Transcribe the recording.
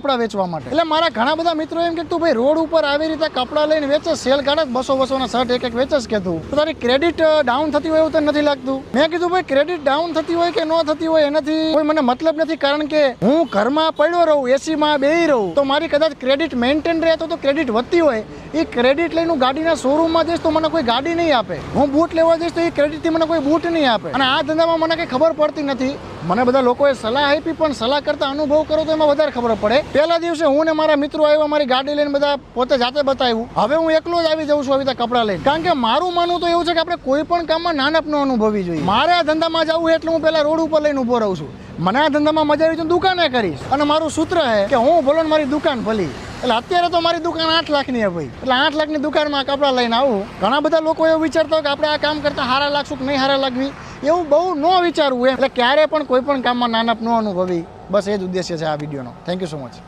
કપડાં વેચવા માટે. એટલે મારા ઘણા બધા મિત્રો એમ કે તું ભાઈ રોડ ઉપર આવી રીતે કપડાં લઈને વેચે, સેલ કાઢે 200 ના શર્ટ એક વેચે કે તું, તો તારી ક્રેડિટ ડાઉન થતી હોય એવું તને નથી લાગતું? મેં કીધું ભાઈ ક્રેડિટ ડાઉન થતી હોય કે ન થતી હોય એનાથી કોઈ મને મતલબ નથી, કારણ કે હું ઘરમાં પડ્યો રહું, એસીમાં બેહી રહું તો મારી કદાચ ક્રેડિટ મેન્ટેન રહેતો તો ક્રેડિટ વધતી હોય. એ ક્રેડિટ લઈને હું ગાડીના શોરૂમમાં જઈશ તો મને કોઈ ગાડી નહીં આપે. હું બૂટ લેવા જઈશ તો એ ક્રેડિટથી મને કોઈ બૂટ નહીં આપે. અને આ ધંધામાં મને કંઈ ખબર પડતી નથી. મને બધા લોકોએ સલાહ આપી, પણ સલાહ કરતા અનુભવ કરો તો એમાં વધારે ખબર પડે. પહેલા દિવસે હું ને મારા મિત્રો આવ્યા, મારી ગાડી લઈને બધા પોતે જાતે બતાવ્યું. હવે હું એકલો જ આવી જાઉં છું આવી રીતે કપડાં લઈને, કારણ કે મારું માનવું તો એવું છે કે આપણે કોઈ પણ કામમાં નાનપણો અનુભવવી જોઈએ. મારે આ ધંધામાં જવું એટલે હું પહેલા રોડ ઉપર લઈને ઊભો રહું છું. મને આ ધંધામાં મજા આવી તો દુકાને કરીશ. અને મારું સૂત્ર છે કે હું ભલો ને મારી દુકાન ભલી. એટલે અત્યારે તો મારી દુકાન 8 લાખની છે ભાઈ. એટલે 8 લાખની દુકાનમાં કપડાં લઈને આવું. ઘણા બધા લોકો એવું વિચારતા હોય કે આપણે આ કામ કરતા હારા લાગશું કે નહીં હારા લાગવી, એવું બહુ ન વિચારવું એમ. એટલે ક્યારે પણ કોઈ પણ કામમાં નાનપ ન અનુભવી. બસ એ જ ઉદ્દેશ્ય છે આ વિડીયોનો. Thank you so much.